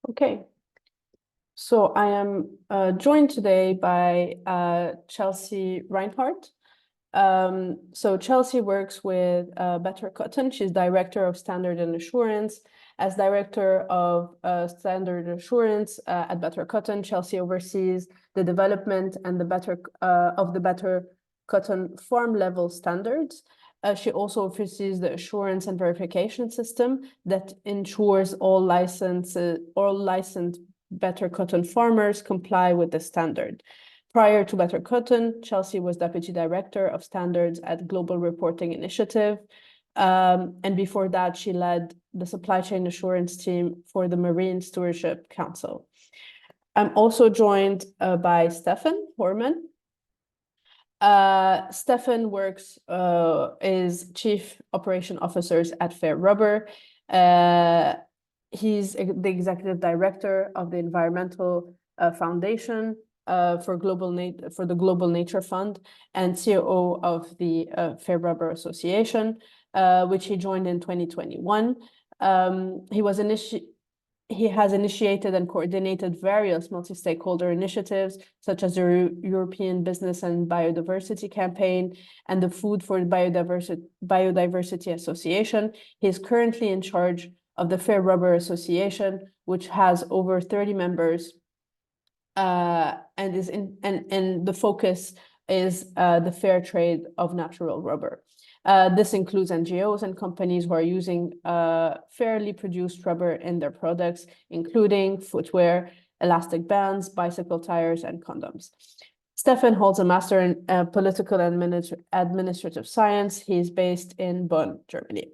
Okay, so I am joined today by Chelsea Reinhardt. So Chelsea works with Better Cotton. She's Director of Standard and Assurance. As Director of Standard Assurance at Better Cotton, Chelsea oversees the development and the Better Cotton farm level standards. She also oversees the assurance and verification system that ensures all licensed Better Cotton farmers comply with the standard. Prior to Better Cotton, Chelsea was Deputy Director of Standards at Global Reporting Initiative. And before that, she led the supply chain assurance team for the Marine Stewardship Council. I'm also joined by Stefan Horman. Stefan works is Chief Operation Officer at Fair Rubber. He's the Executive Director of the Environmental Foundation for the Global Nature Fund and COO of the Fair Rubber Association, which he joined in 2021. He has initiated and coordinated various multi-stakeholder initiatives, such as the European Business and Biodiversity Campaign and the Food for Biodiversity Association. He is currently in charge of the Fair Rubber Association, which has over 30 members, and the focus is the fair trade of natural rubber. This includes NGOs and companies who are using fairly produced rubber in their products, including footwear, elastic bands, bicycle tires, and condoms. Stefan holds a master in political and administrative science. He is based in Bonn, Germany.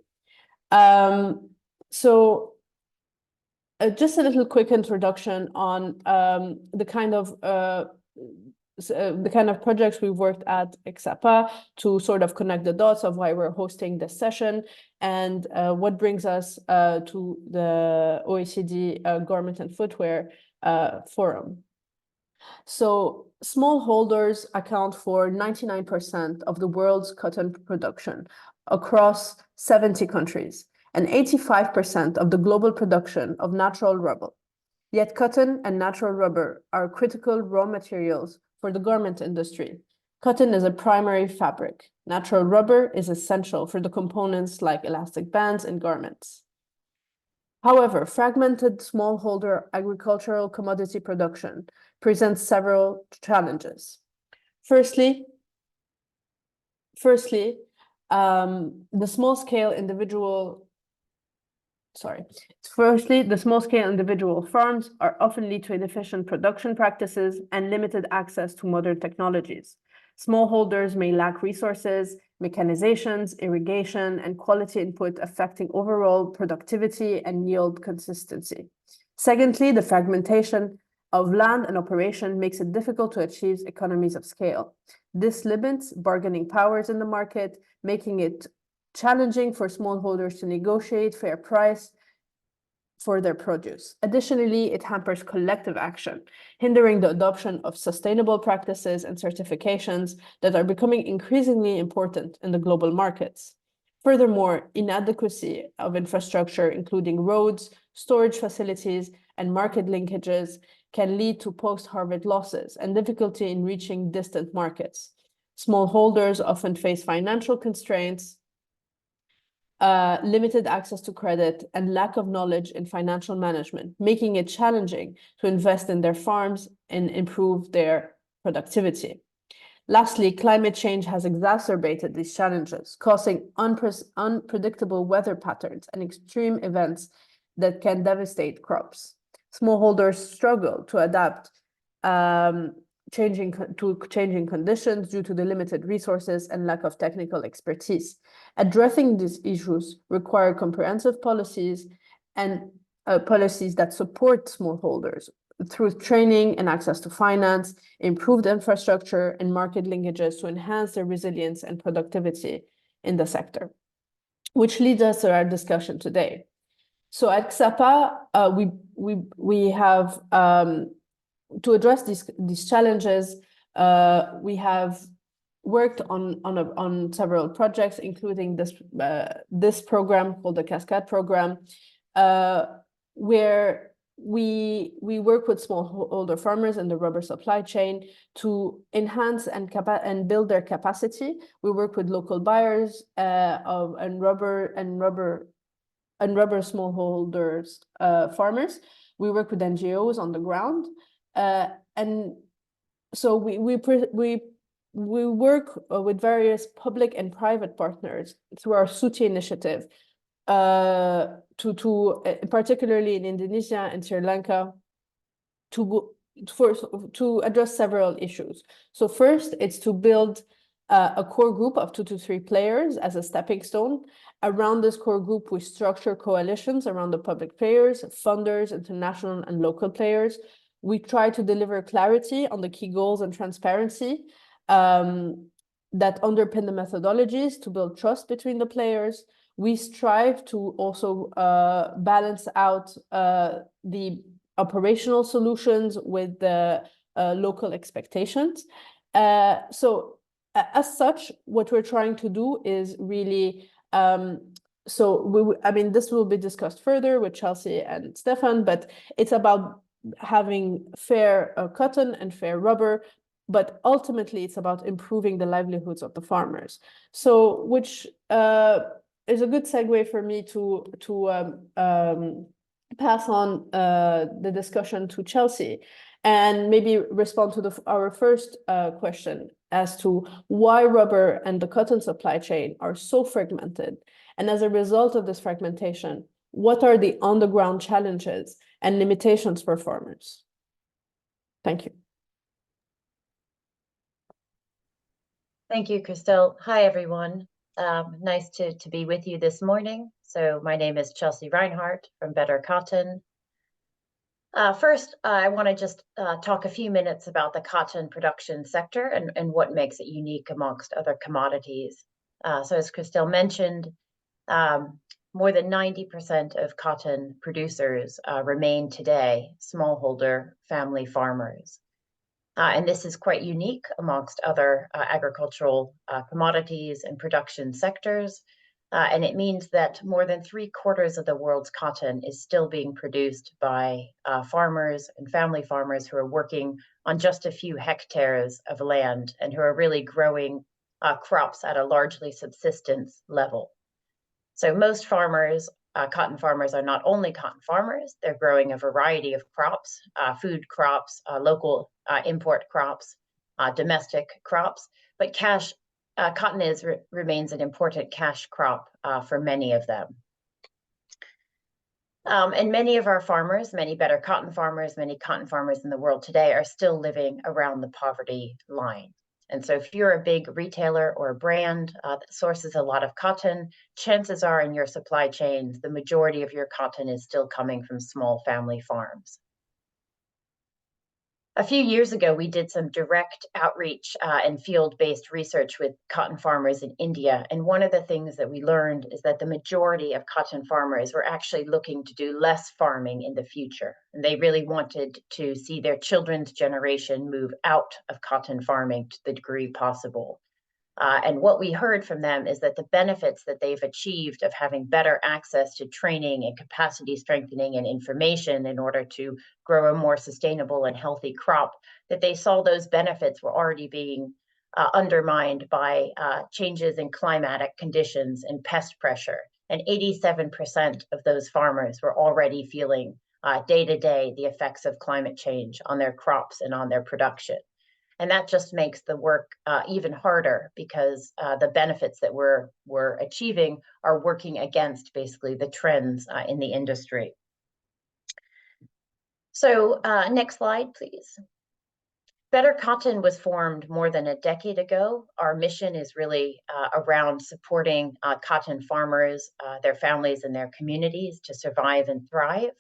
Just a little quick introduction on the kind of projects we've worked at Ksapa to sort of connect the dots of why we're hosting this session and what brings us to the OECD Garment and Footwear Forum. So smallholders account for 99% of the world's cotton production across 70 countries and 85% of the global production of natural rubber. Yet cotton and natural rubber are critical raw materials for the garment industry. Cotton is a primary fabric. Natural rubber is essential for the components like elastic bands and garments. However, fragmented smallholder agricultural commodity production presents several challenges. Firstly, the small-scale individual farms are often lead to inefficient production practices and limited access to modern technologies. Smallholders may lack resources, mechanizations, irrigation, and quality input affecting overall productivity and yield consistency. Secondly, the fragmentation of land and operation makes it difficult to achieve economies of scale. This limits bargaining powers in the market, making it challenging for smallholders to negotiate fair price for their produce. Additionally, it hampers collective action, hindering the adoption of sustainable practices and certifications that are becoming increasingly important in the global markets. Furthermore, inadequacy of infrastructure, including roads, storage facilities, and market linkages, can lead to post-harvest losses and difficulty in reaching distant markets. Smallholders often face financial constraints, limited access to credit, and lack of knowledge in financial management, making it challenging to invest in their farms and improve their productivity. Lastly, climate change has exacerbated these challenges, causing unpredictable weather patterns and extreme events that can devastate crops. Smallholders struggle to adapt changing conditions due to the limited resources and lack of technical expertise. Addressing these issues require comprehensive policies and policies that support smallholders through training and access to finance, improved infrastructure, and market linkages to enhance their resilience and productivity in the sector. Which leads us to our discussion today. So at Ksapa, we have to address these challenges, we have worked on several projects, including this program called the Cascade program, where we work with smallholder farmers in the rubber supply chain to enhance and build their capacity. We work with local buyers and rubber smallholders farmers. We work with NGOs on the ground, and so we work with various public and private partners through our Suti initiative, particularly in Indonesia and Sri Lanka, to address several issues. So first, it's to build a core group of 2 to 3 players as a stepping stone. Around this core group, we structure coalitions around the public players, funders, international and local players. We try to deliver clarity on the key goals and transparency that underpin the methodologies to build trust between the players. We strive to also balance out the operational solutions with the local expectations. So as such, what we're trying to do is really, I mean, this will be discussed further with Chelsea and Stefan, but it's about having fair cotton and fair rubber, but ultimately it's about improving the livelihoods of the farmers. So, which is a good segue for me to pass on the discussion to Chelsea and maybe respond to our first question as to why rubber and the cotton supply chain are so fragmented. And as a result of this fragmentation, what are the on-the-ground challenges and limitations for farmers? Thank you. Thank you, Christelle. Hi, everyone. Nice to be with you this morning. So my name is Chelsea Reinhardt from Better Cotton. First, I want to just talk a few minutes about the cotton production sector and what makes it unique amongst other commodities. So as Christelle mentioned, more than 90% of cotton producers remain today smallholder family farmers. And this is quite unique amongst other agricultural commodities and production sectors. And it means that more than 3/4 of the world's cotton is still being produced by farmers and family farmers who are working on just a few hectares of land and who are really growing crops at a largely subsistence level. So most farmers, cotton farmers, are not only cotton farmers, they're growing a variety of crops, food crops, local import crops, domestic crops, but cotton remains an important cash crop for many of them. And many of our farmers, many Better Cotton farmers, many cotton farmers in the world today are still living around the poverty line. And so if you're a big retailer or a brand that sources a lot of cotton, chances are in your supply chains, the majority of your cotton is still coming from small family farms. A few years ago, we did some direct outreach and field-based research with cotton farmers in India. And one of the things that we learned is that the majority of cotton farmers were actually looking to do less farming in the future. And they really wanted to see their children's generation move out of cotton farming to the degree possible. And what we heard from them is that the benefits that they've achieved of having better access to training and capacity strengthening and information in order to grow a more sustainable and healthy crop, that they saw those benefits were already being undermined by changes in climatic conditions and pest pressure. And 87% of those farmers were already feeling day to day the effects of climate change on their crops and on their production. And that just makes the work even harder because the benefits that we're achieving are working against basically the trends in the industry. So next slide, please. Better Cotton was formed more than a decade ago. Our mission is really around supporting cotton farmers, their families, and their communities to survive and thrive.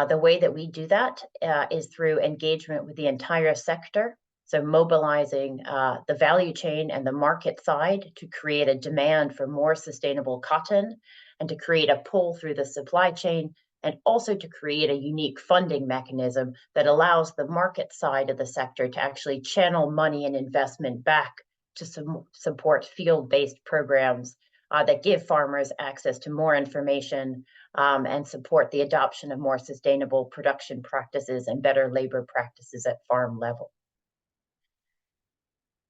The way that we do that is through engagement with the entire sector. So mobilizing the value chain and the market side to create a demand for more sustainable cotton and to create a pull through the supply chain, and also to create a unique funding mechanism that allows the market side of the sector to actually channel money and investment back to support field-based programs that give farmers access to more information and support the adoption of more sustainable production practices and better labor practices at farm level.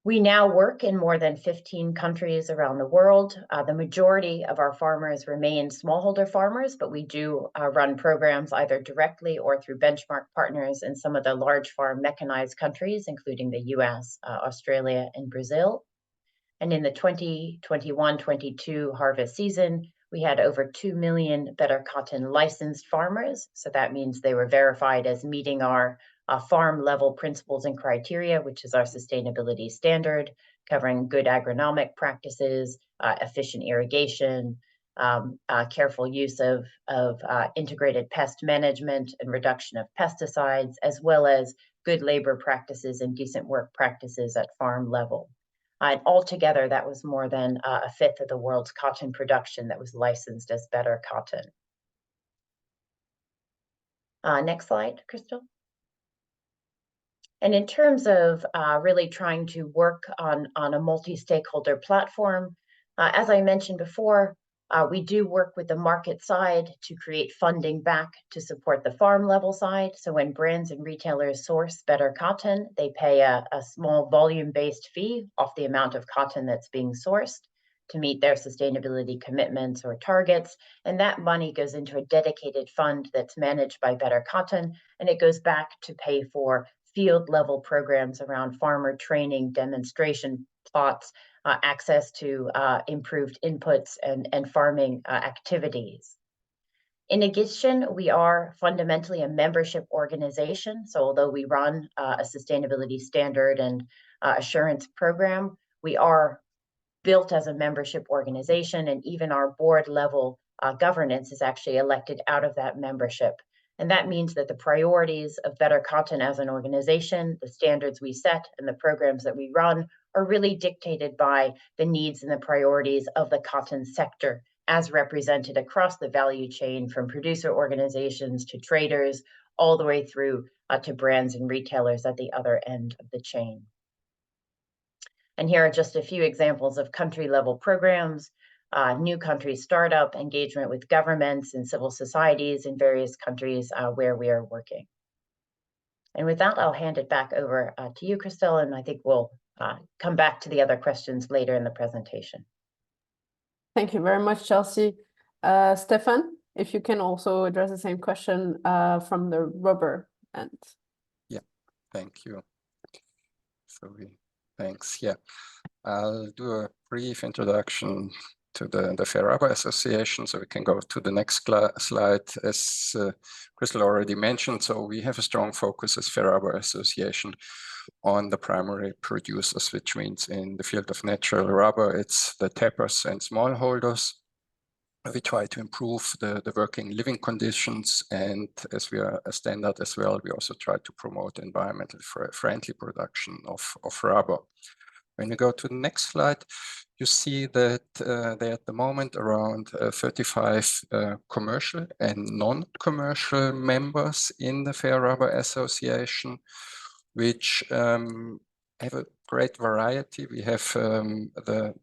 We now work in more than 15 countries around the world. The majority of our farmers remain smallholder farmers, but we do run programs either directly or through benchmark partners in some of the large farm mechanized countries, including the US, Australia, and Brazil. And in the 2021-22 harvest season, we had over 2 million Better Cotton licensed farmers. So that means they were verified as meeting our farm level principles and criteria, which is our sustainability standard, covering good agronomic practices, efficient irrigation, careful use of integrated pest management and reduction of pesticides, as well as good labor practices and decent work practices at farm level. And altogether, that was more than a fifth of the world's cotton production that was licensed as Better Cotton. Next slide, Crystal. And in terms of really trying to work on a multi-stakeholder platform, as I mentioned before, we do work with the market side to create funding back to support the farm level side. So when brands and retailers source Better Cotton, they pay a small volume-based fee off the amount of cotton that's being sourced to meet their sustainability commitments or targets. And that money goes into a dedicated fund that's managed by Better Cotton, and it goes back to pay for field level programs around farmer training, demonstration plots, access to improved inputs and farming activities. In addition, we are fundamentally a membership organization. So although we run a sustainability standard and assurance program, we are built as a membership organization, and even our board level governance is actually elected out of that membership. And that means that the priorities of Better Cotton as an organization, the standards we set, and the programs that we run are really dictated by the needs and the priorities of the cotton sector as represented across the value chain, from producer organizations to traders, all the way through to brands and retailers at the other end of the chain. And here are just a few examples of country level programs. New country startup, engagement with governments and civil societies in various countries where we are working. And with that, I'll hand it back over to you, Christelle, and I think we'll come back to the other questions later in the presentation. Thank you very much, Chelsea. Stefan, if you can also address the same question from the rubber end. Yeah, thank you. Thanks. Yeah, I'll do a brief introduction to the Fair Rubber Association, so we can go to the next slide. As Crystal already mentioned, so we have a strong focus as Fair Rubber Association on the primary producers, which means in the field of natural rubber, it's the tappers and smallholders. We try to improve the working living conditions, and as we are a standard as well, we also try to promote environmentally friendly production of rubber. When you go to the next slide, you see that there are at the moment around 35 commercial and non-commercial members in the Fair Rubber Association, which have a great variety. We have the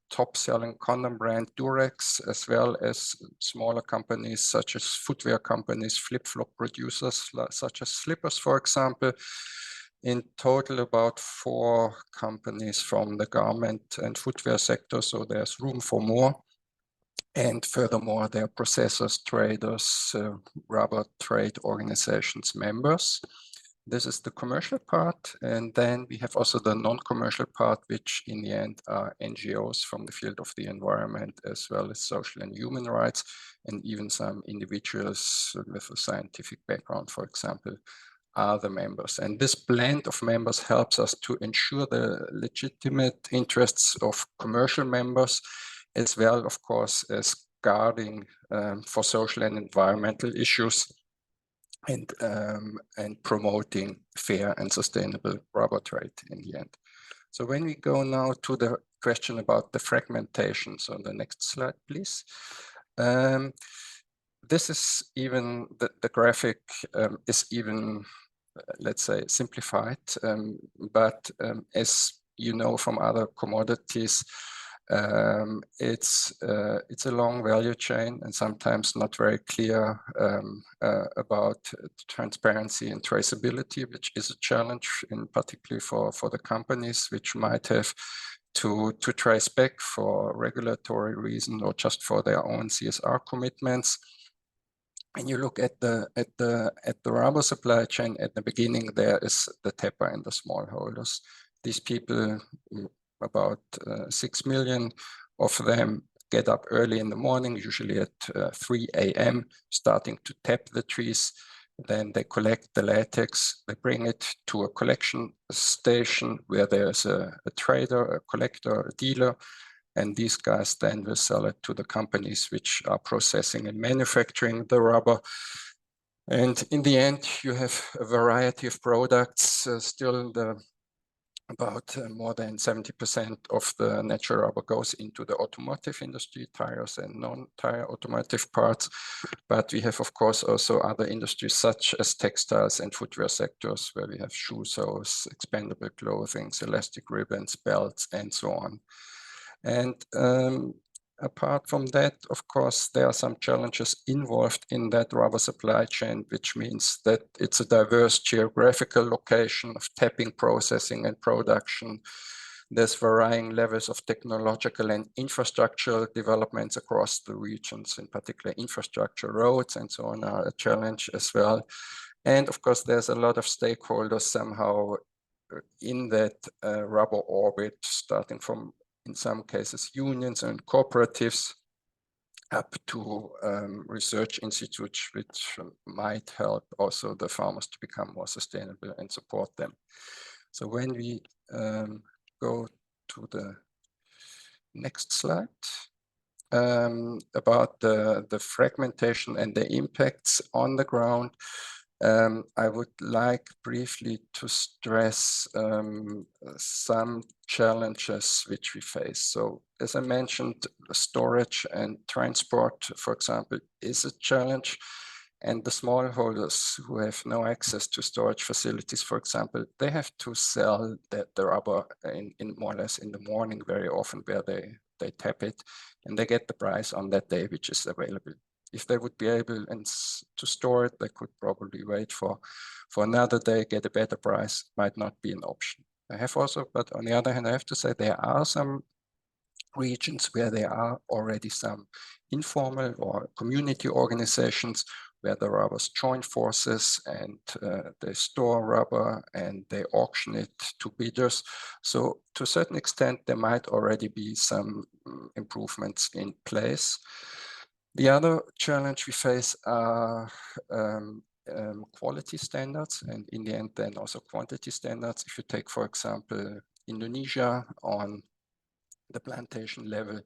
top-selling condom brand Durex, as well as smaller companies such as footwear companies, flip-flop producers such as slippers, for example. In total, about 4 companies from the garment and footwear sector, so there's room for more. And furthermore, there are processors, traders, rubber trade organizations members. This is the commercial part, and then we have also the non-commercial part, which in the end are NGOs from the field of the environment, as well as social and human rights, and even some individuals with a scientific background, for example, are the members. And this blend of members helps us to ensure the legitimate interests of commercial members, as well, of course, as guarding for social and environmental issues, and promoting fair and sustainable rubber trade in the end. So when we go now to the question about the fragmentation, so the next slide, please. This is even, the graphic is even, let's say, simplified, but as you know from other commodities, It's a long value chain and sometimes not very clear about transparency and traceability, which is a challenge, in particularly for the companies which might have to trace back for regulatory reason or just for their own CSR commitments. When you look at the rubber supply chain at the beginning, there is the tapper and the smallholders. These people, about 6 million of them, get up early in the morning, usually at 3 a.m., starting to tap the trees. Then they collect the latex, they bring it to a collection station where there's a trader, a collector, a dealer, and these guys then will sell it to the companies which are processing and manufacturing the rubber. And in the end, you have a variety of products. Still, about more than 70% of the natural rubber goes into the automotive industry, tires and non-tire automotive parts. But we have, of course, also other industries such as textiles and footwear sectors, where we have shoe soles, expandable clothing, elastic ribbons, belts, and so on. And apart from that, of course, there are some challenges involved in that rubber supply chain, which means that it's a diverse geographical location of tapping, processing, and production. There's varying levels of technological and infrastructural developments across the regions, in particular infrastructure, roads, and so on are a challenge as well. And of course, there's a lot of stakeholders somehow in that rubber orbit, starting from, in some cases, unions and cooperatives, up to research institutes, which might help also the farmers to become more sustainable and support them. So when we go to the next slide, about the fragmentation and the impacts on the ground, I would like briefly to stress some challenges which we face. So as I mentioned, storage and transport, for example, is a challenge. And the smallholders who have no access to storage facilities, for example, they have to sell the rubber in more or less in the morning very often, where they tap it, and they get the price on that day which is available. If they would be able to store it, they could probably wait for another day, get a better price, might not be an option. I have also, but on the other hand, I have to say there are some regions where there are already some informal or community organizations where the rubbers join forces and they store rubber and they auction it to bidders. So to a certain extent, there might already be some improvements in place. The other challenge we face are quality standards, and in the end then also quantity standards. If you take, for example, Indonesia, on the plantation level,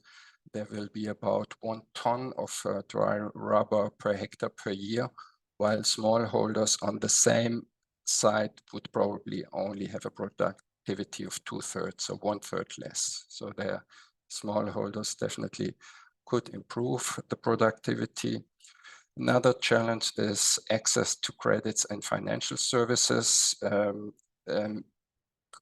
there will be about 1 ton of dry rubber per hectare per year, while smallholders on the same site would probably only have a productivity of 2/3, so 1/3 less. So their smallholders definitely could improve the productivity. Another challenge is access to credits and financial services.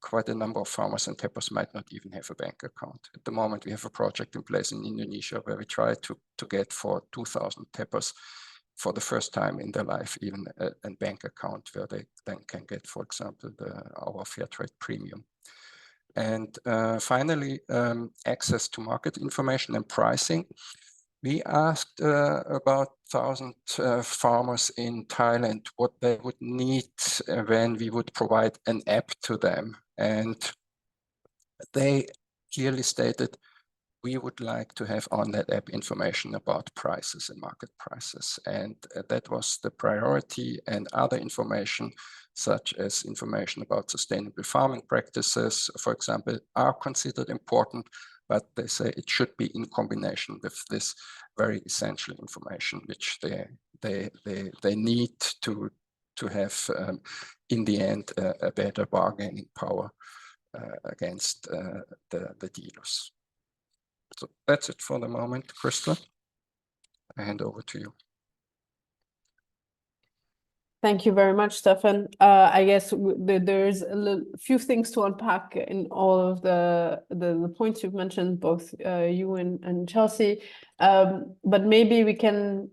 Quite a number of farmers and tappers might not even have a bank account. At the moment, we have a project in place in Indonesia where we try to get for 2,000 tappers for the first time in their life, even a bank account where they then can get, for example, our fair trade premium. And finally, access to market information and pricing. We asked about 1,000 farmers in Thailand what they would need when we would provide an app to them. And they clearly stated, we would like to have on that app information about prices and market prices. And that was the priority, and other information, such as information about sustainable farming practices, for example, are considered important, but they say it should be in combination with this very essential information, which they need to have, in the end, a better bargaining power against the dealers. So that's it for the moment. Crystal, I hand over to you. Thank you very much, Stefan. I guess there's a few things to unpack in all of the points you've mentioned, both you and Chelsea. But maybe we can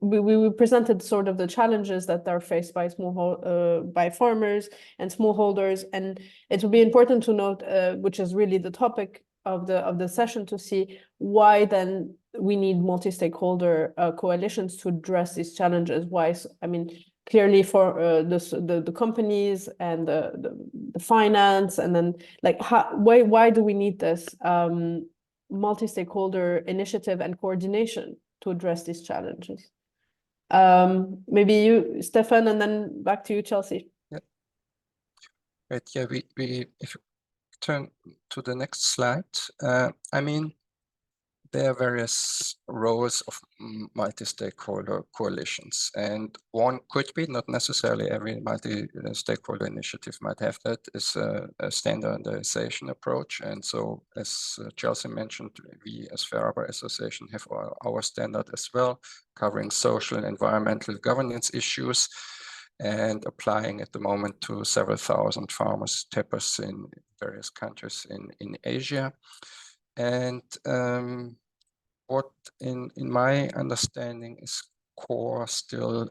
we presented sort of the challenges that are faced by by farmers and smallholders, and it would be important to note, which is really the topic of the session, to see why then we need multi-stakeholder coalitions to address these challenges. Why? I mean, clearly for the companies and the finance, and then like why do we need this multi-stakeholder initiative and coordination to address these challenges? Maybe you, Stefan, and then back to you, Chelsea. Yeah. Right. Yeah. If you turn to the next slide, I mean, there are various roles of multi-stakeholder coalitions, and one could be, not necessarily every multi-stakeholder initiative might have that, is a standardization approach. And so, as Chelsea mentioned, we as Fair Harbor Association have our standard as well, covering social, environmental, governance issues, and applying at the moment to several thousand farmers, tappers in various countries in Asia. And what in my understanding is core still,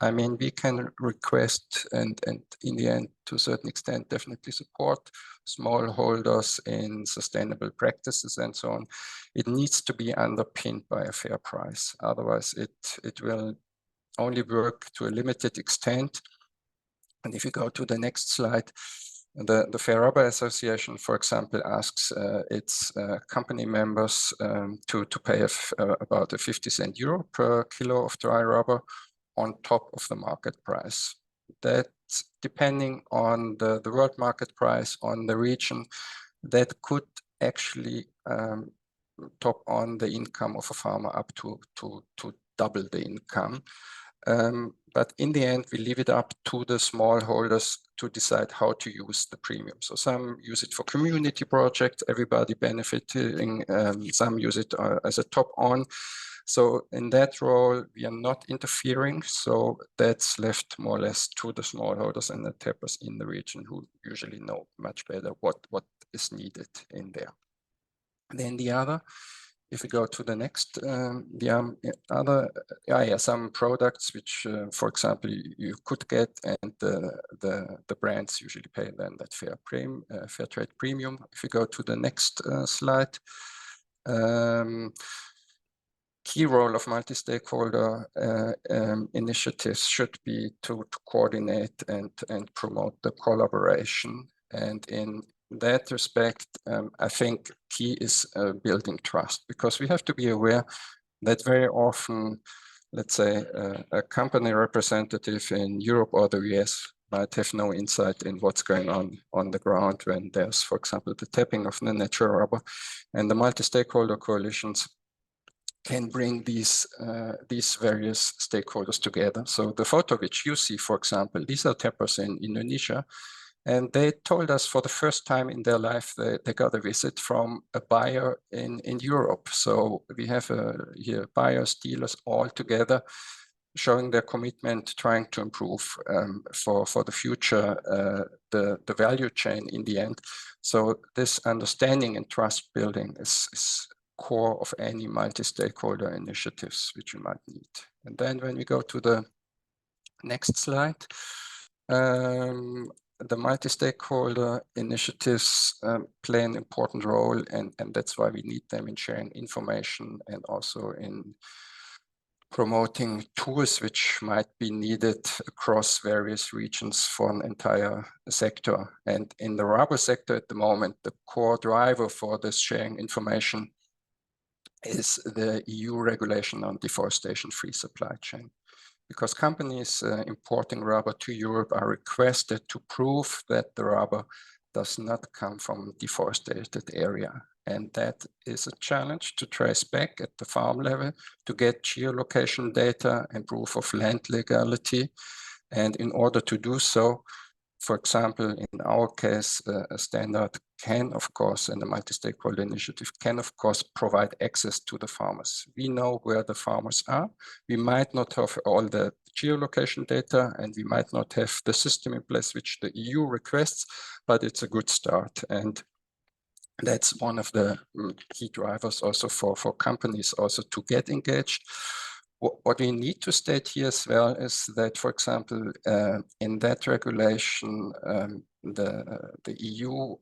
I mean, we can request and in the end, to a certain extent, definitely support smallholders in sustainable practices and so on. It needs to be underpinned by a fair price. Otherwise, it will only work to a limited extent. And if you go to the next slide, the Fair Harbor Association, for example, asks its company members to pay about a 50 euro per kilo of dry rubber on top of the market price. That's depending on the world market price, on the region, that could actually top on the income of a farmer up to double the income. But in the end, we leave it up to the smallholders to decide how to use the premium. So some use it for community projects, everybody benefiting. Some use it as a top-on. So in that role, we are not interfering. So that's left more or less to the smallholders and the tappers in the region, who usually know much better what is needed in there. Then the other, if we go to the next, some products which, for example, you could get, and the brands usually pay then that fair trade premium. If we go to the next slide, key role of multi-stakeholder initiatives should be to coordinate and promote the collaboration. And in that respect, I think key is building trust, because we have to be aware that very often, let's say, a company representative in Europe or the US might have no insight in what's going on the ground when there's, for example, the tapping of the natural rubber. And the multi-stakeholder coalitions can bring these various stakeholders together. So the photo which you see, for example, these are tappers in Indonesia. And they told us for the first time in their life they got a visit from a buyer in Europe. So we have here buyers, dealers all together, showing their commitment, trying to improve for the future the value chain in the end. So this understanding and trust building is core of any multi-stakeholder initiatives which you might need. And then when we go to the next slide, the multi-stakeholder initiatives play an important role, and that's why we need them in sharing information and also in promoting tools which might be needed across various regions for an entire sector. And in the rubber sector at the moment, the core driver for this sharing information is the EU regulation on deforestation-free supply chain. Because companies importing rubber to Europe are requested to prove that the rubber does not come from deforested area. And that is a challenge to trace back at the farm level, to get geolocation data and proof of land legality. And in order to do so, for example, in our case, a standard can, of course, and the multi-stakeholder initiative can, of course, provide access to the farmers. We know where the farmers are. We might not have all the geolocation data, and we might not have the system in place which the EU requests, but it's a good start. And that's one of the key drivers also for companies also to get engaged. What we need to state here as well is that, for example, in that regulation, the EU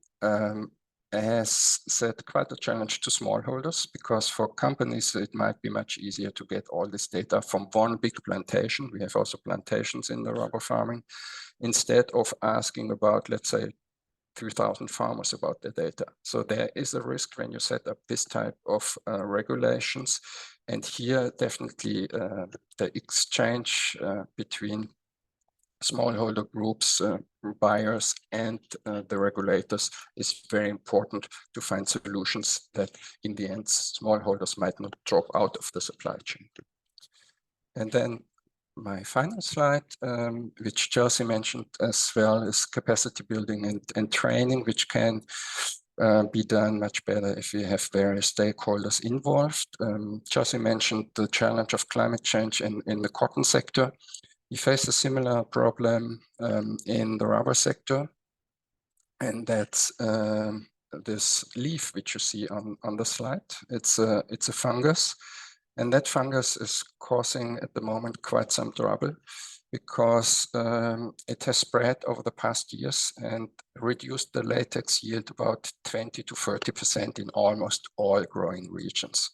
has set quite a challenge to smallholders, because for companies it might be much easier to get all this data from one big plantation. We have also plantations in the rubber farming, instead of asking about, let's say, 2,000 farmers about the data. So there is a risk when you set up this type of regulations. And here definitely the exchange between smallholder groups, buyers, and the regulators is very important to find solutions that in the end smallholders might not drop out of the supply chain. And then my final slide, which Chelsea mentioned as well, is capacity building and training, which can be done much better if we have various stakeholders involved. Chelsea mentioned the challenge of climate change in the cotton sector. We face a similar problem in the rubber sector, and that's this leaf which you see on the slide. It's a fungus. And that fungus is causing at the moment quite some trouble, because it has spread over the past years and reduced the latex yield about 20 to 30% in almost all growing regions.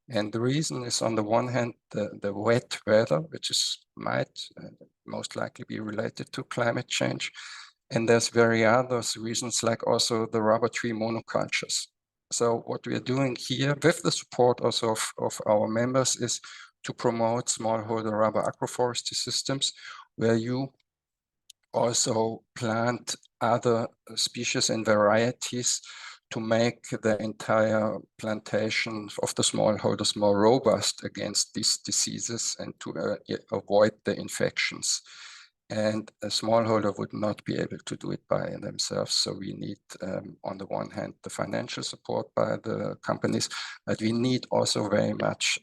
And the reason is, on the one hand, the wet weather, which might most likely be related to climate change. And there's very other reasons, like also the rubber tree monocultures. So what we are doing here, with the support also of our members, is to promote smallholder rubber agroforestry systems, where you also plant other species and varieties to make the entire plantation of the smallholders more robust against these diseases and to avoid the infections. And a smallholder would not be able to do it by themselves. So we need, on the one hand, the financial support by the companies, but we need also very much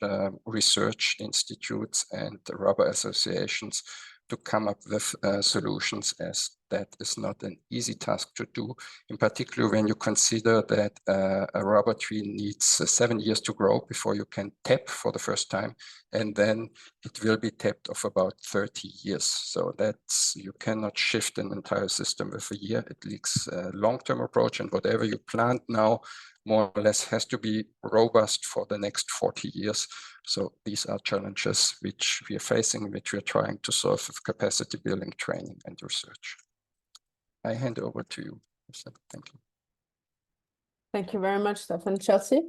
research institutes and rubber associations to come up with solutions, as that is not an easy task to do, in particular when you consider that a rubber tree needs 7 years to grow before you can tap for the first time, and then it will be tapped of about 30 years. So that's, you cannot shift an entire system with a year. It needs a long-term approach, and whatever you plant now more or less has to be robust for the next 40 years. So these are challenges which we are facing, which we are trying to solve with capacity building, training, and research. I hand over to you. Thank you. Thank you very much, Stefan. Chelsea?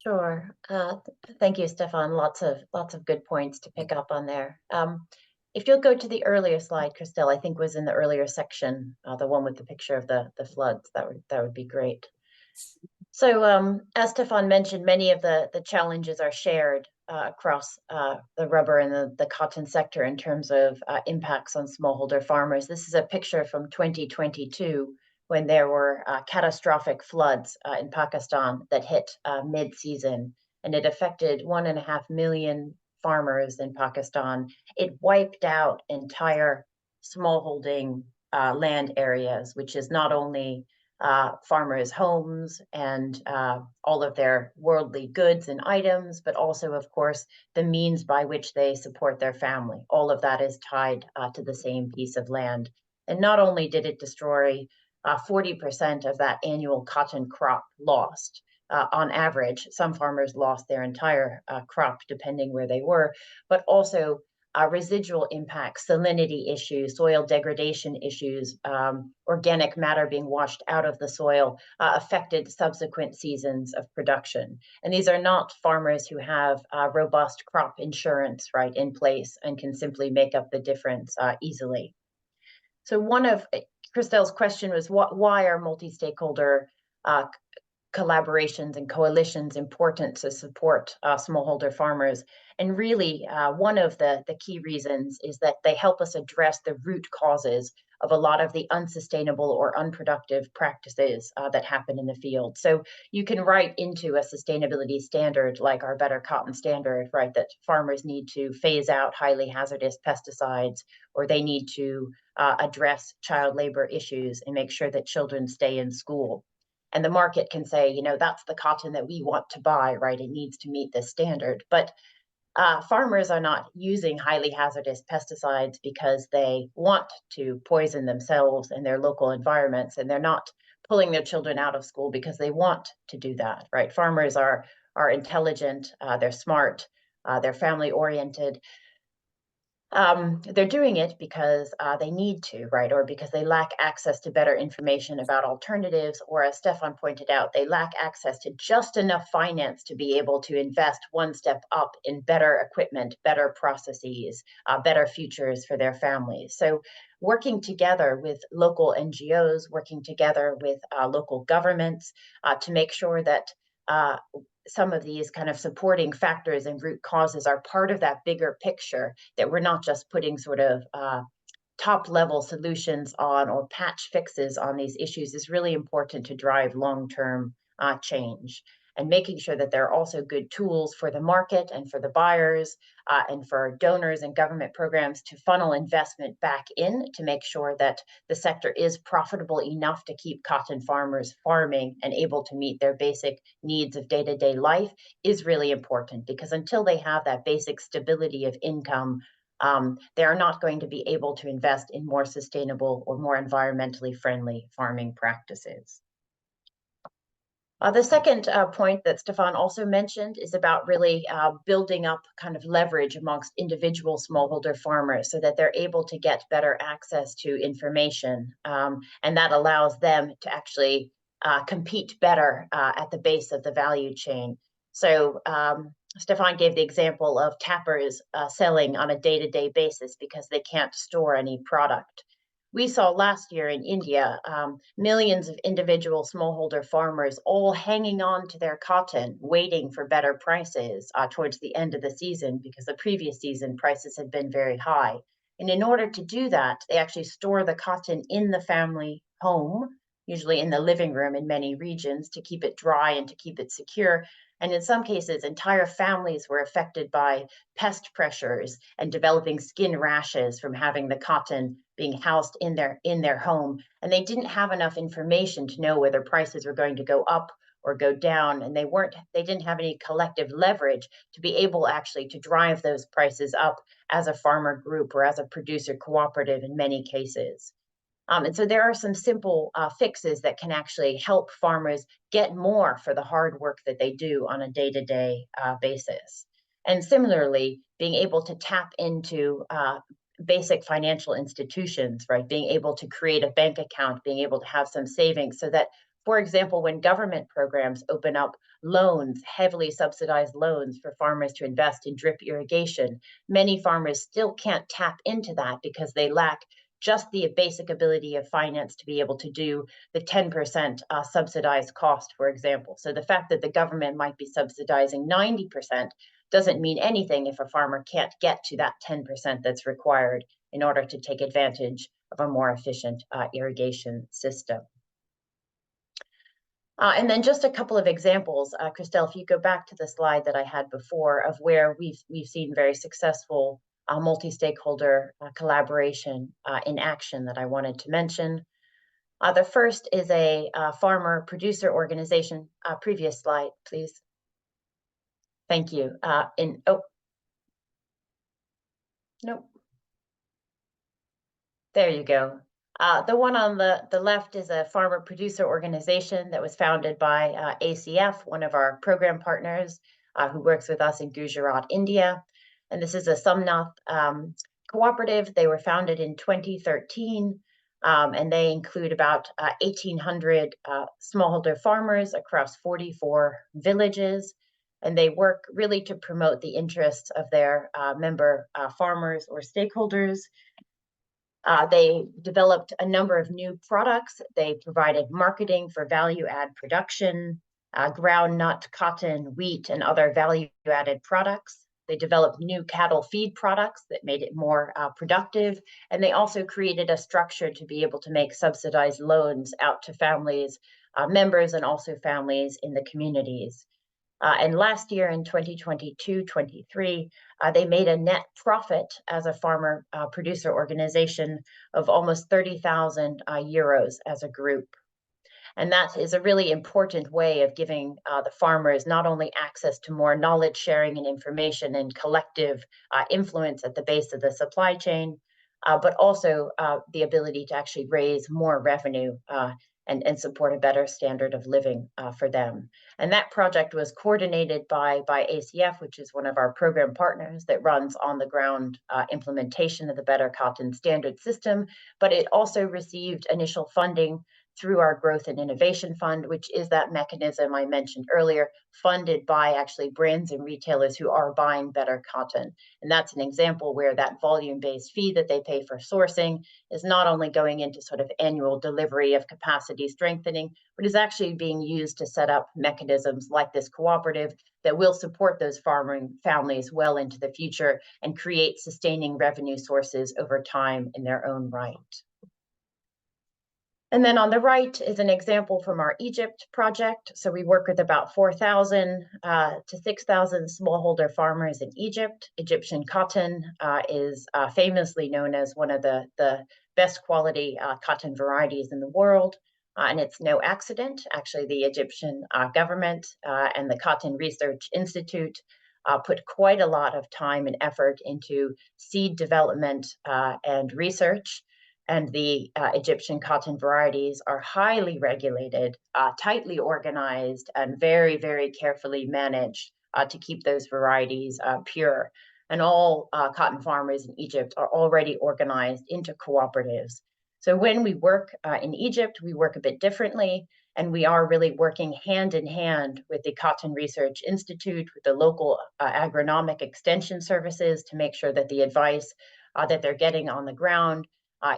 Sure. Thank you, Stefan. Lots of good points to pick up on there. If you'll go to the earlier slide, Christelle, I think was in the earlier section, the one with the picture of the floods, that would be great. So as Stefan mentioned, many of the challenges are shared across the rubber and the cotton sector in terms of impacts on smallholder farmers. This is a picture from 2022, when there were catastrophic floods in Pakistan that hit mid-season, and it affected 1.5 million farmers in Pakistan. It wiped out entire smallholding land areas, which is not only farmers' homes and all of their worldly goods and items, but also, of course, the means by which they support their family. All of that is tied to the same piece of land. And not only did it destroy 40% of that annual cotton crop lost. On average, some farmers lost their entire crop, depending where they were, but also residual impacts, salinity issues, soil degradation issues, organic matter being washed out of the soil, affected subsequent seasons of production. And these are not farmers who have robust crop insurance in place and can simply make up the difference easily. So one of Christelle's question was, why are multi-stakeholder collaborations and coalitions important to support smallholder farmers? And really, one of the key reasons is that they help us address the root causes of a lot of the unsustainable or unproductive practices that happen in the field. So you can write into a sustainability standard like our Better Cotton Standard, right, that farmers need to phase out highly hazardous pesticides, or they need to address child labor issues and make sure that children stay in school. And the market can say, you know, that's the cotton that we want to buy, right? It needs to meet this standard. But farmers are not using highly hazardous pesticides because they want to poison themselves and their local environments, and they're not pulling their children out of school because they want to do that, right? Farmers are intelligent, they're smart, they're family oriented. They're doing it because they need to, right? Or because they lack access to better information about alternatives, or as Stefan pointed out, they lack access to just enough finance to be able to invest one step up in better equipment, better processes, better futures for their families. So working together with local NGOs, working together with local governments to make sure that some of these kind of supporting factors and root causes are part of that bigger picture, that we're not just putting sort of top level solutions on or patch fixes on these issues, is really important to drive long-term change. And making sure that there are also good tools for the market and for the buyers and for donors and government programs to funnel investment back in to make sure that the sector is profitable enough to keep cotton farmers farming and able to meet their basic needs of day-to-day life is really important, because until they have that basic stability of income, they are not going to be able to invest in more sustainable or more environmentally friendly farming practices. The second point that Stefan also mentioned is about really building up kind of leverage amongst individual smallholder farmers so that they're able to get better access to information. And that allows them to actually compete better at the base of the value chain. So Stefan gave the example of tappers selling on a day-to-day basis because they can't store any product. We saw last year in India, millions of individual smallholder farmers all hanging on to their cotton, waiting for better prices towards the end of the season, because the previous season prices had been very high. And in order to do that, they actually store the cotton in the family home, usually in the living room in many regions, to keep it dry and to keep it secure. And in some cases, entire families were affected by pest pressures and developing skin rashes from having the cotton being housed in their home. And they didn't have enough information to know whether prices were going to go up or go down. And they didn't have any collective leverage to be able actually to drive those prices up as a farmer group or as a producer cooperative in many cases. And so there are some simple fixes that can actually help farmers get more for the hard work that they do on a day-to-day basis. And similarly, being able to tap into basic financial institutions, right? Being able to create a bank account, being able to have some savings so that, for example, when government programs open up loans, heavily subsidized loans for farmers to invest in drip irrigation, many farmers still can't tap into that because they lack just the basic ability of finance to be able to do the 10% subsidized cost, for example. So the fact that the government might be subsidizing 90% doesn't mean anything if a farmer can't get to that 10% that's required in order to take advantage of a more efficient irrigation system. And then just a couple of examples, Christelle, if you go back to the slide that I had before of where we've seen very successful multi-stakeholder collaboration in action that I wanted to mention. The first is a farmer producer organization. Previous slide, please. Thank you. Nope. There you go. The one on the left is a farmer producer organization that was founded by ACF, one of our program partners who works with us in Gujarat, India. And this is a Somnath cooperative. They were founded in 2013, and they include about 1,800 smallholder farmers across 44 villages. And they work really to promote the interests of their member farmers or stakeholders. They developed a number of new products. They provided marketing for value-add production, ground nut, cotton, wheat, and other value-added products. They developed new cattle feed products that made it more productive. And they also created a structure to be able to make subsidized loans out to families, members, and also families in the communities. And last year in 2022-23, they made a net profit as a farmer producer organization of almost 30,000 euros as a group. And that is a really important way of giving the farmers not only access to more knowledge sharing and information and collective influence at the base of the supply chain, but also the ability to actually raise more revenue and support a better standard of living for them. And that project was coordinated by ACF, which is one of our program partners that runs on the ground implementation of the Better Cotton Standard System, but it also received initial funding through our Growth and Innovation Fund, which is that mechanism I mentioned earlier, funded by actually brands and retailers who are buying better cotton. And that's an example where that volume-based fee that they pay for sourcing is not only going into sort of annual delivery of capacity strengthening, but is actually being used to set up mechanisms like this cooperative that will support those farming families well into the future and create sustaining revenue sources over time in their own right. And then on the right is an example from our Egypt project. So we work with about 4,000 to 6,000 smallholder farmers in Egypt. Egyptian cotton is famously known as one of the best quality cotton varieties in the world. And it's no accident. Actually, the Egyptian government and the Cotton Research Institute put quite a lot of time and effort into seed development and research. And the Egyptian cotton varieties are highly regulated, tightly organized, and very, very carefully managed to keep those varieties pure. And all cotton farmers in Egypt are already organized into cooperatives. So when we work in Egypt, we work a bit differently, and we are really working hand in hand with the Cotton Research Institute, with the local agronomic extension services to make sure that the advice that they're getting on the ground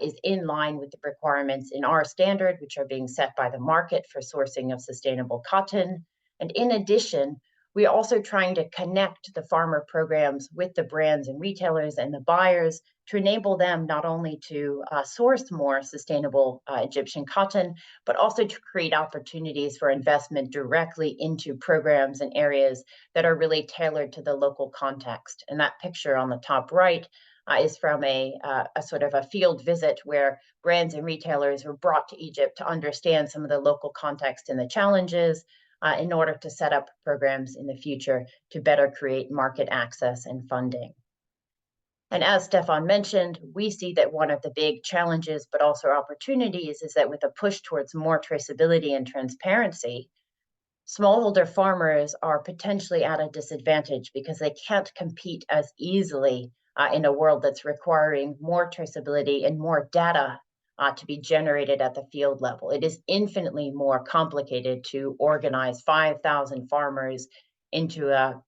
is in line with the requirements in our standard, which are being set by the market for sourcing of sustainable cotton. And in addition, we're also trying to connect the farmer programs with the brands and retailers and the buyers to enable them not only to source more sustainable Egyptian cotton, but also to create opportunities for investment directly into programs and areas that are really tailored to the local context. And that picture on the top right is from a sort of a field visit where brands and retailers were brought to Egypt to understand some of the local context and the challenges in order to set up programs in the future to better create market access and funding. And as Stefan mentioned, we see that one of the big challenges, but also opportunities, is that with a push towards more traceability and transparency, smallholder farmers are potentially at a disadvantage because they can't compete as easily in a world that's requiring more traceability and more data to be generated at the field level. It is infinitely more complicated to organize 5,000 farmers into a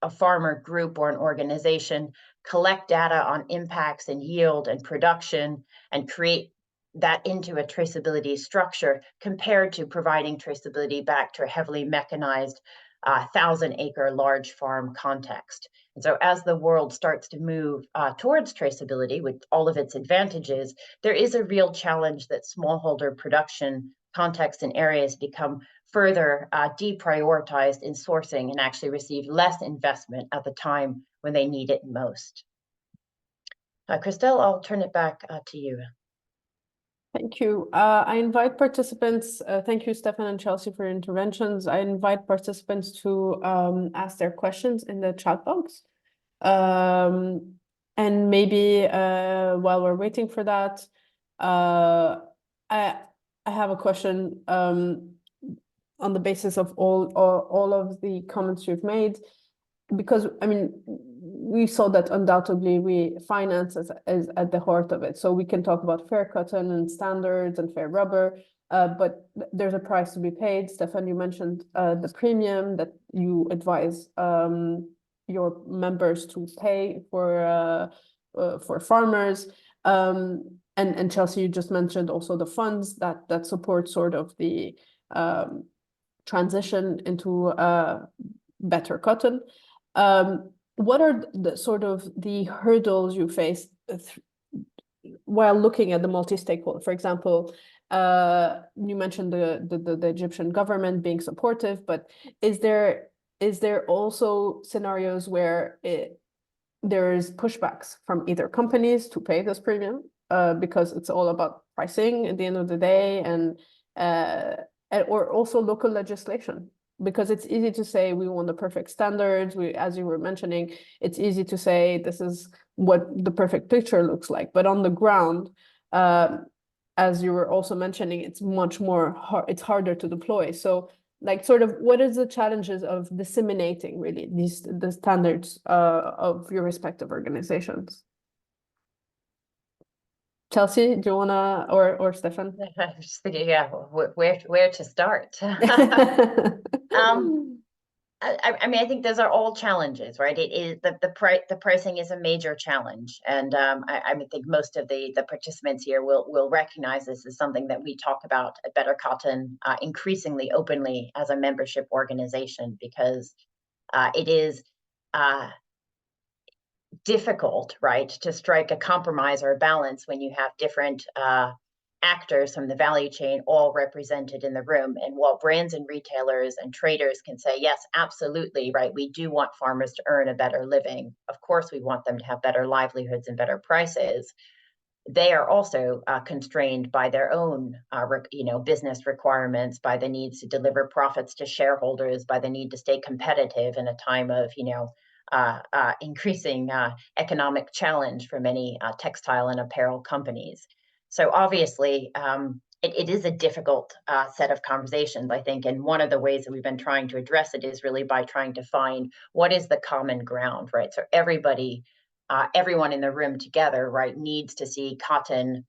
farmer group or an organization, collect data on impacts and yield and production, and create that into a traceability structure compared to providing traceability back to a heavily mechanized 1,000-acre large farm context. And so as the world starts to move towards traceability with all of its advantages, there is a real challenge that smallholder production contexts and areas become further deprioritized in sourcing and actually receive less investment at the time when they need it most. Christelle, I'll turn it back to you. Thank you. I invite participants, thank you, Stefan and Chelsea, for your interventions. I invite participants to ask their questions in the chat box. And maybe while we're waiting for that, I have a question on the basis of all of the comments you've made, because, I mean, we saw that undoubtedly finance is at the heart of it. So we can talk about fair cotton and standards and fair rubber, but there's a price to be paid. Stefan, you mentioned the premium that you advise your members to pay for farmers. And Chelsea, you just mentioned also the funds that support sort of the transition into better cotton. what are the sort of the hurdles you face while looking at the multi-stakeholder? For example, you mentioned the Egyptian government being supportive, but is there also scenarios where there's pushbacks from either companies to pay this premium, because it's all about pricing at the end of the day, and or also local legislation? Because it's easy to say we want the perfect standards. As you were mentioning, it's easy to say this is what the perfect picture looks like. But on the ground, as you were also mentioning, it's much more it's harder to deploy. So, like, sort of, what is the challenges of disseminating really the standards of your respective organizations? Chelsea, do you wanna, or Stefan? I'm just thinking, yeah, where to start? I mean, I think those are all challenges, right? It is the pricing is a major challenge, and I think most of the participants here will recognize this as something that we talk about at Better Cotton increasingly openly as a membership organization, because it is difficult, right, to strike a compromise or a balance when you have different actors from the value chain all represented in the room. And while brands and retailers and traders can say, yes, absolutely, right, we do want farmers to earn a better living. Of course, we want them to have better livelihoods and better prices. They are also constrained by their own, business requirements, by the needs to deliver profits to shareholders, by the need to stay competitive in a time of, increasing economic challenge for many textile and apparel companies. So obviously, it is a difficult set of conversations, I think. And one of the ways that we've been trying to address it is really by trying to find what is the common ground, right? So everyone in the room together, right, needs to see cotton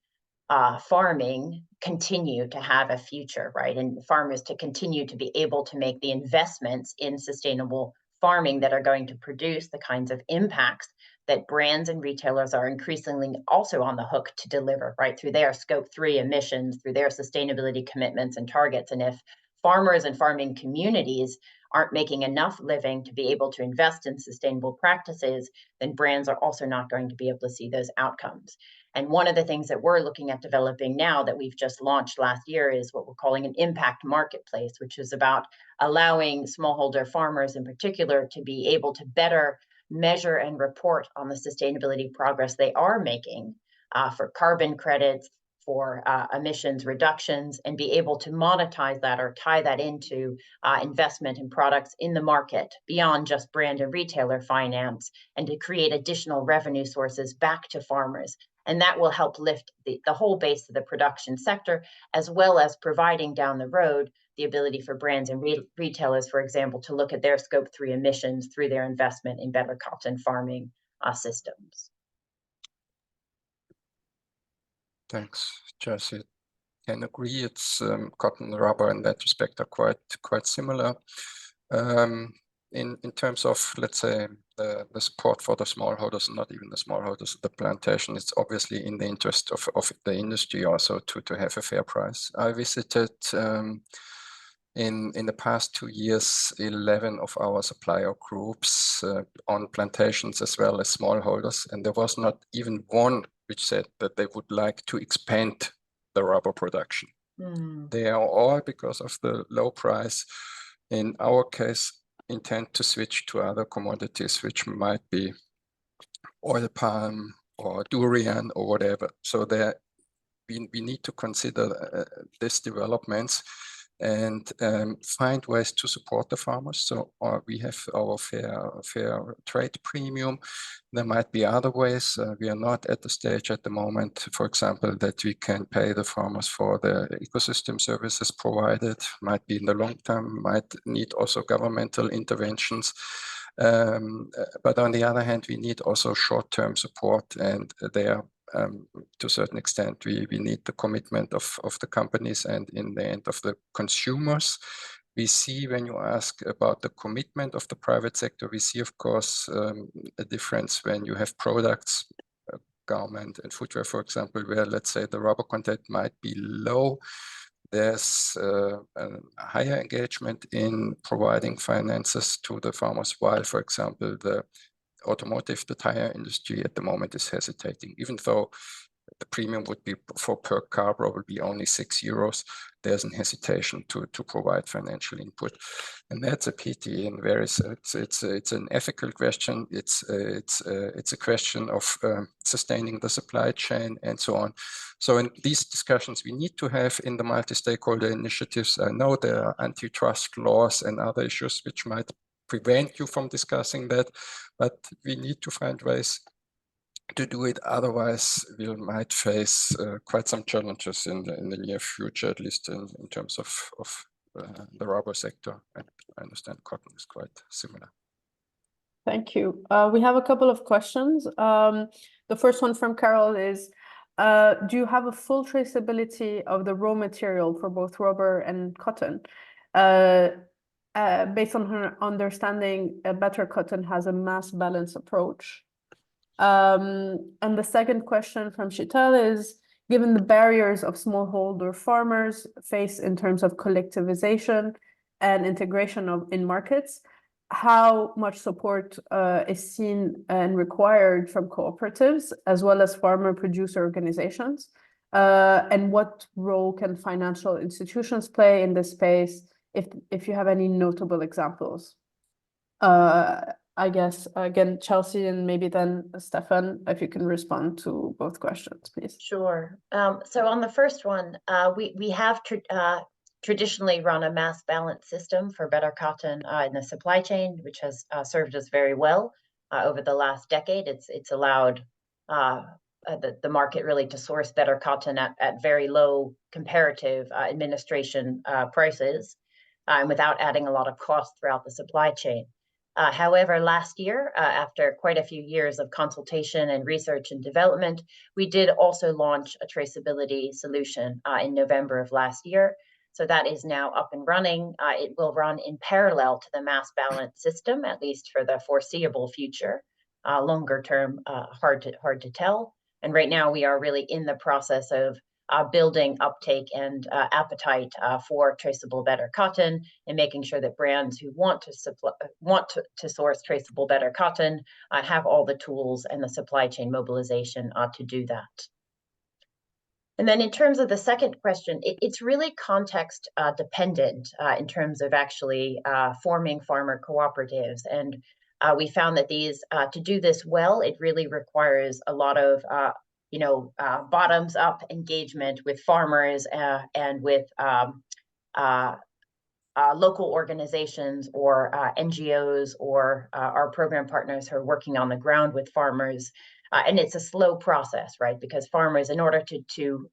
farming continue to have a future, right? And farmers to continue to be able to make the investments in sustainable farming that are going to produce the kinds of impacts that brands and retailers are increasingly also on the hook to deliver, right, through their Scope 3 emissions, through their sustainability commitments and targets. And if farmers and farming communities aren't making enough living to be able to invest in sustainable practices, then brands are also not going to be able to see those outcomes. And one of the things that we're looking at developing now that we've just launched last year is what we're calling an impact marketplace, which is about allowing smallholder farmers in particular to be able to better measure and report on the sustainability progress they are making for carbon credits, for emissions reductions, and be able to monetize that or tie that into investment in products in the market beyond just brand and retailer finance, and to create additional revenue sources back to farmers. And that will help lift the whole base of the production sector, as well as providing down the road the ability for brands and retailers, for example, to look at their Scope 3 emissions through their investment in better cotton farming systems. Thanks, Jesse. Can agree. It's cotton and rubber in that respect are quite similar. In terms of, let's say, the support for the smallholders, not even the smallholders, the plantation, it's obviously in the interest of the industry also to have a fair price. I visited in the past 2 years 11 of our supplier groups on plantations as well as smallholders, and there was not even one which said that they would like to expand the rubber production. They are all, because of the low price, in our case, intend to switch to other commodities, which might be oil palm or durian or whatever. So there, we need to consider these developments and find ways to support the farmers. So we have our fair trade premium. There might be other ways. We are not at the stage at the moment, for example, that we can pay the farmers for the ecosystem services provided. Might be in the long term, might need also governmental interventions. But on the other hand, we need also short-term support, and there, to a certain extent, we need the commitment of the companies and in the end of the consumers. We see, when you ask about the commitment of the private sector, we see, of course, a difference when you have products, garment and footwear, for example, where, let's say, the rubber content might be low. There's a higher engagement in providing finances to the farmers, while, for example, the automotive, the tire industry at the moment is hesitating, even though the premium would be for per car probably only €6. There's an hesitation to provide financial input, and that's a pity. And it's an ethical question. It's a question of sustaining the supply chain and so on. So in these discussions we need to have in the multi-stakeholder initiatives. I know there are antitrust laws and other issues which might prevent you from discussing that, but we need to find ways to do it. Otherwise, we might face quite some challenges in the near future, at least in terms of the rubber sector. And I understand cotton is quite similar. Thank you. We have a couple of questions. The first one from Carol is, do you have a full traceability of the raw material for both rubber and cotton? Based on her understanding, Better Cotton has a mass balance approach. And the second question from Sheetal is, given the barriers of smallholder farmers face in terms of collectivization and integration in markets, how much support is seen and required from cooperatives as well as farmer producer organizations? And what role can financial institutions play in this space, if you have any notable examples? I guess, again, Chelsea and maybe then Stefan, if you can respond to both questions, please. Sure. So on the first one, we have traditionally run a mass balance system for Better Cotton in the supply chain, which has served us very well over the last decade. It's allowed the market really to source Better Cotton at very low comparative administration prices and without adding a lot of cost throughout the supply chain. However, last year, after quite a few years of consultation and research and development, we did also launch a traceability solution in November of last year. So that is now up and running. It will run in parallel to the mass balance system, at least for the foreseeable future. Longer term, hard to tell. And right now we are really in the process of building uptake and appetite for traceable Better Cotton, and making sure that brands who want to source traceable Better Cotton have all the tools and the supply chain mobilization to do that. And then in terms of the second question, it's really context dependent in terms of actually forming farmer cooperatives. And we found that these, to do this well, it really requires a lot of bottoms up engagement with farmers and with local organizations or NGOs or our program partners who are working on the ground with farmers. And it's a slow process, right? Because farmers, in order to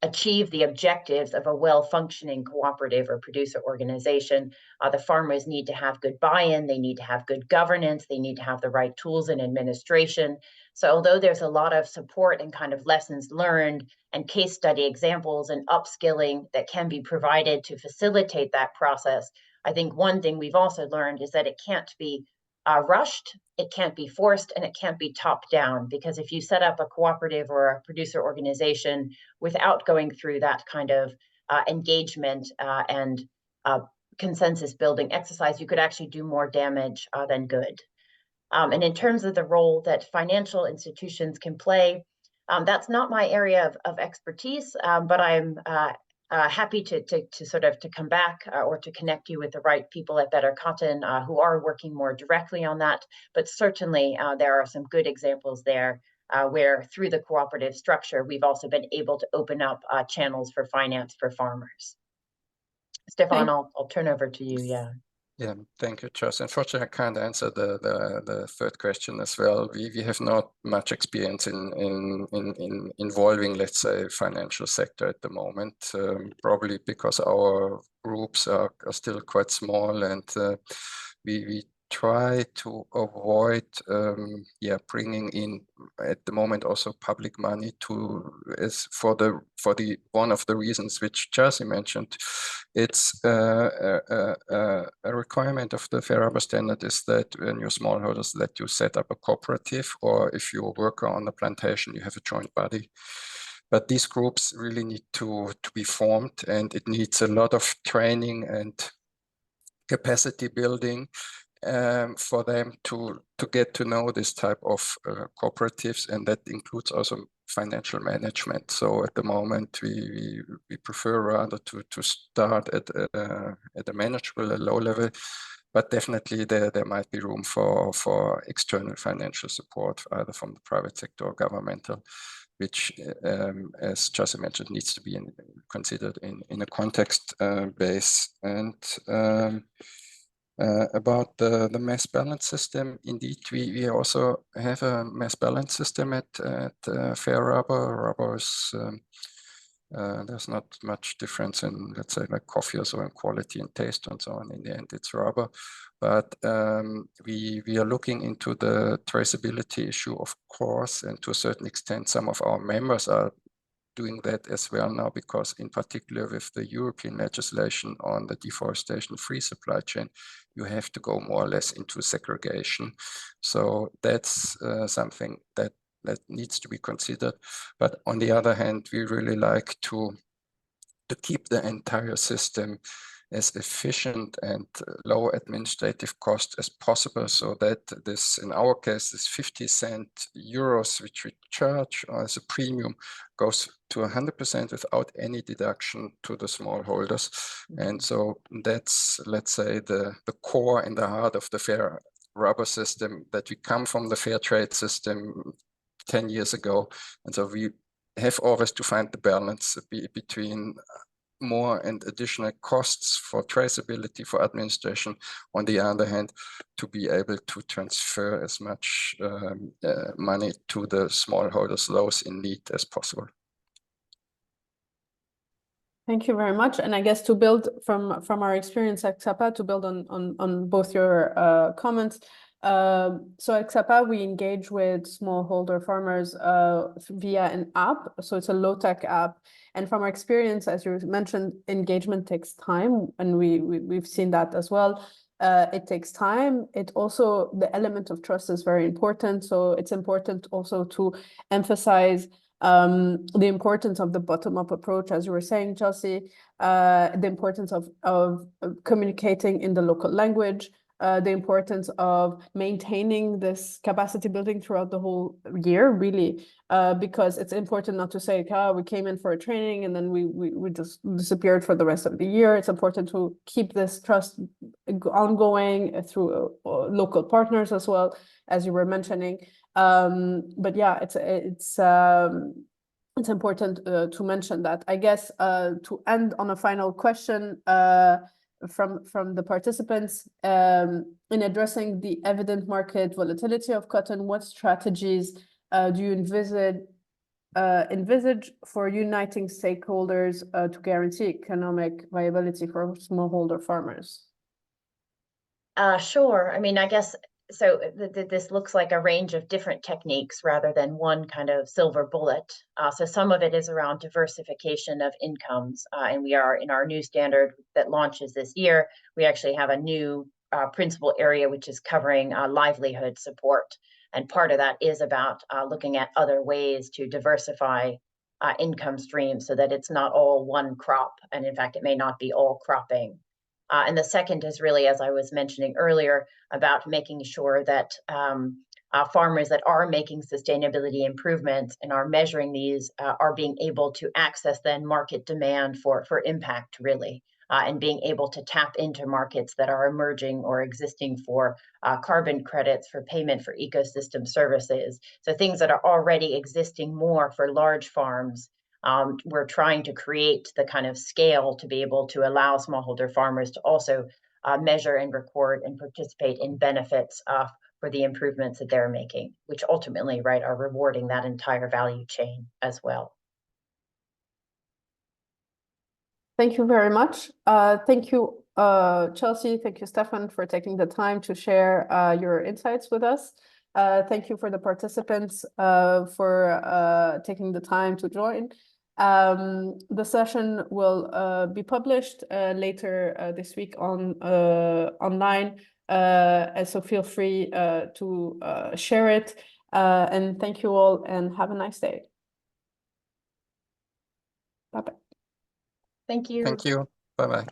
achieve the objectives of a well-functioning cooperative or producer organization, the farmers need to have good buy-in, they need to have good governance, they need to have the right tools and administration. So although there's a lot of support and kind of lessons learned and case study examples and upskilling that can be provided to facilitate that process, I think one thing we've also learned is that it can't be rushed, it can't be forced, and it can't be top down, because if you set up a cooperative or a producer organization without going through that kind of engagement and consensus building exercise, you could actually do more damage than good. And in terms of the role that financial institutions can play, that's not my area of expertise, but I'm happy to come back or to connect you with the right people at Better Cotton who are working more directly on that. But certainly there are some good examples there where through the cooperative structure, we've also been able to open up channels for finance for farmers. Stefan, I'll turn over to you. Yeah, thank you, Chelsea. Unfortunately, I can't answer the third question as well. We have not much experience in involving, let's say, financial sector at the moment, probably because our groups are still quite small, and we try to avoid bringing in at the moment also public money for the one of the reasons which Chelsea mentioned. It's a requirement of the Fair Rubber Standard is that when you're smallholders that you set up a cooperative, or if you're a worker on the plantation, you have a joint body. But these groups really need to be formed, and it needs a lot of training and capacity building for them to get to know this type of cooperatives, and that includes also financial management. So at the moment, we prefer rather to start at a manageable, a low level, but definitely there might be room for external financial support, either from the private sector or governmental, which, as Chelsea mentioned, needs to be considered in a context base. And about the mass balance system, indeed, we also have a mass balance system at Fair Rubber. Rubber is, there's not much difference in, let's say, like coffee or so, in quality and taste and so on. In the end, it's rubber. But we are looking into the traceability issue, of course, and to a certain extent, some of our members are doing that as well now, because in particular with the European legislation on the deforestation-free supply chain, you have to go more or less into segregation. So that's something that needs to be considered. But on the other hand, we really like to keep the entire system as efficient and low administrative cost as possible, so that this, in our case, this 50 cent euros which we charge as a premium goes to 100% without any deduction to the smallholders. And so that's, let's say, the core and the heart of the Fair Rubber system, that we come from the fair trade system 10 years ago. And so we have always to find the balance between more and additional costs for traceability, for administration, on the other hand, to be able to transfer as much money to the smallholders, those in need, as possible. Thank you very much. And I guess to build from our experience at Ksapa, to build on both your comments. So at Ksapa, we engage with smallholder farmers via an app. So it's a low-tech app. And from our experience, as you mentioned, engagement takes time, and we've seen that as well. It takes time. It also, the element of trust is very important. So it's important also to emphasize the importance of the bottom-up approach, as you were saying, Chelsea, the importance of communicating in the local language, the importance of maintaining this capacity building throughout the whole year, really, because it's important not to say, we came in for a training and then we just disappeared for the rest of the year. It's important to keep this trust ongoing through local partners as well, as you were mentioning. But yeah, it's important to mention that. I guess to end on a final question from the participants, in addressing the evident market volatility of cotton, what strategies do you envisage for uniting stakeholders to guarantee economic viability for smallholder farmers? Sure. I mean, I guess, so this looks like a range of different techniques rather than one kind of silver bullet. So some of it is around diversification of incomes. And we are, in our new standard that launches this year, we actually have a new principal area, which is covering livelihood support. And part of that is about looking at other ways to diversify income streams so that it's not all one crop. And in fact, it may not be all cropping. And the second is really, as I was mentioning earlier, about making sure that farmers that are making sustainability improvements and are measuring these are being able to access then market demand for impact, really, and being able to tap into markets that are emerging or existing for carbon credits, for payment for ecosystem services. So things that are already existing more for large farms. We're trying to create the kind of scale to be able to allow smallholder farmers to also measure and record and participate in benefits for the improvements that they're making, which ultimately, right, are rewarding that entire value chain as well. Thank you very much. Thank you, Chelsea. Thank you, Stefan, for taking the time to share your insights with us. Thank you for the participants for taking the time to join. The session will be published later this week online, so feel free to share it. And thank you all, and have a nice day. Bye-bye. Thank you. Thank you. Bye-bye.